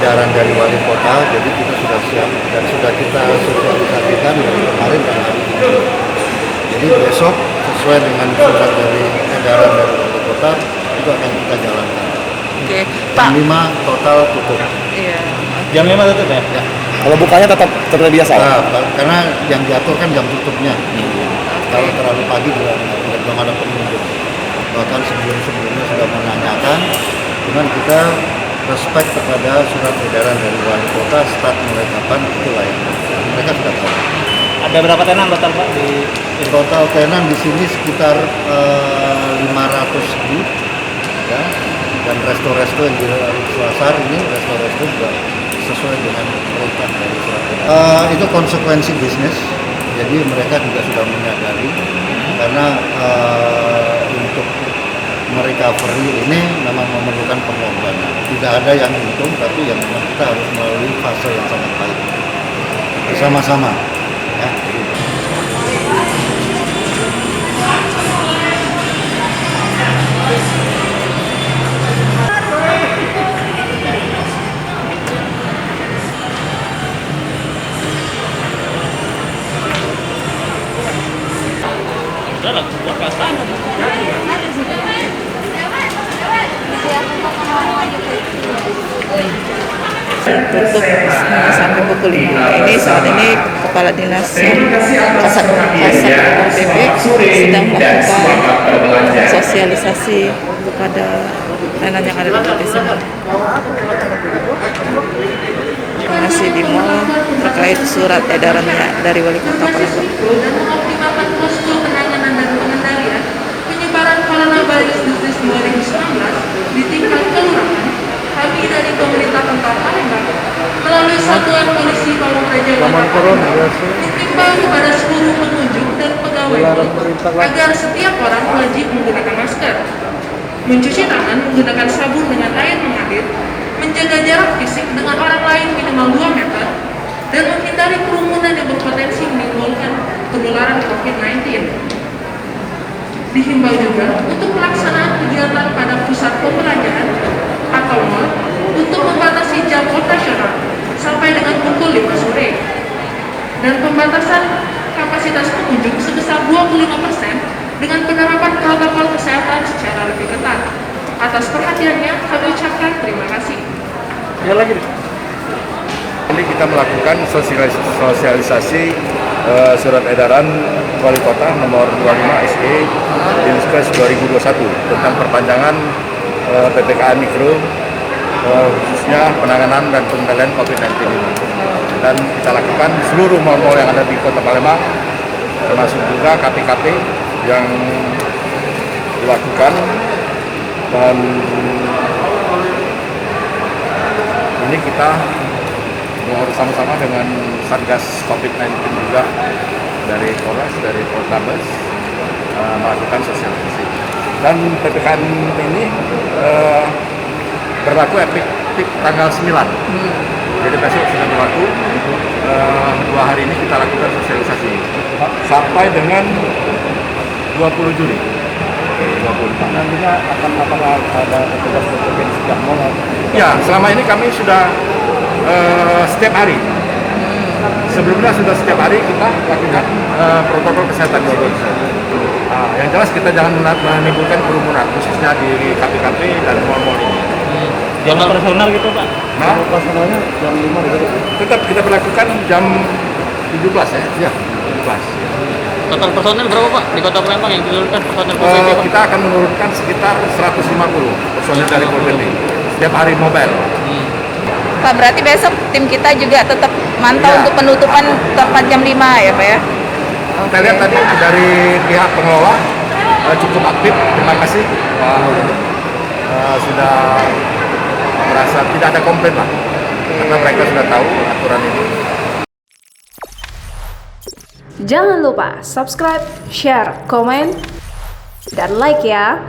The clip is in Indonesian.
Edaran dari wali kota, jadi kita sudah siap dan sudah kita sosialisasikan dari kemarin tanggal 7. Jadi besok sesuai dengan surat dari edaran dari wali kota itu akan kita jalankan. Oke, Pak. Jam 5 total tutup. Iya. Jam 5 tutup ya? Ya. Kalau bukanya tetap biasa? Nah, karena yang diatur kan jam tutupnya. Kalau terlalu pagi juga belum ada pengunjung. Bahkan sebelumnya sudah menanyakan, cuman kita respect kepada surat edaran dari wali kota start mulai kapan itu layak. Mereka sudah tahu. Ada berapa tenan total Pak di Total tenan di sini sekitar 500 lebih, ya. Dan resto-resto yang di Selasar ini resto-resto juga sesuai dengan perintah dari surat edaran. Itu konsekuensi bisnis. Jadi mereka juga sudah menyadari karena untuk merecovery ini memang memerlukan pengorbanan. Tidak ada yang untung, tapi yang memang kita harus melalui fase yang sangat baik bersama-sama. Ya. Udah lah, buat kasan. Tutup sampai pukul 5. Ini saat ini Kepala Dinas Kasat PP sedang melakukan sosialisasi kepada tenan yang ada di sini. Masih di mall terkait surat edarannya dari Wali Kota Palembang. Mengoptimalkan posko penanganan dan pengendalian penyebaran coronavirus disease 2019 di tingkat kelurahan, kami dari pemerintah Kota Palembang melalui Satuan Polisi Pamung Praja mengimbau kepada seluruh pengunjung dan pegawai mal agar setiap orang wajib menggunakan masker, mencuci tangan menggunakan sabun dengan air mengalir, menjaga jarak fisik dengan orang lain minimal 2 meter, dan menghindari kerumunan yang berpotensi menimbulkan penularan COVID-19. Dihimbau juga untuk pelaksanaan kegiatan pada pusat perbelanjaan atau mal untuk membatasi jam operasional sampai dengan pukul 5 sore dan pembatasan kapasitas pengunjung sebesar 25% dengan penerapan protokol kesehatan secara lebih ketat. Atas perhatiannya kami ucapkan terima kasih. Ya lagi deh. Ini kita melakukan sosialisasi surat edaran Wali Kota nomor 25 SE Dinskes 2021 tentang perpanjangan PPKM Mikro khususnya penanganan dan pengendalian COVID-19 ini. Dan kita lakukan seluruh mal-mal yang ada di Kota Palembang, termasuk juga KP-KP yang dilakukan, dan ini kita bersama-sama dengan Satgas COVID-19 juga dari Polres, dari Poltabes melakukan sosialisasi. Dan PPKM ini berlaku efektif tanggal 9. Jadi besok sudah berlaku. 2 hari ini kita lakukan sosialisasi sampai dengan 20 Juli. 20. Nantinya akan ada petugas-petugas di setiap mall? Ya, selama ini kami sudah setiap hari. Sebelumnya sudah setiap hari kita lakukan protokol kesehatan. Yang jelas kita jangan menimbulkan kerumunan, khususnya di KP-KP dan mall-mall ini. Jam operasional gitu Pak? Nah, Operasionalnya jam 5 gitu? tetap kita berlakukan jam 17 ya. 17. Total personel berapa Pak di Kota Palembang yang diturunkan personel Kita akan menurunkan sekitar 150 personel dari Polri setiap hari mobile. Pak, berarti besok tim kita juga tetap mantau Iya. untuk penutupan tepat jam 5 ya Pak ya? Kita lihat tadi dari pihak pengelola cukup aktif. Terima kasih sudah merasa tidak ada komplain lah, karena mereka sudah tahu aturan ini. Jangan lupa subscribe, share, komen, dan like ya.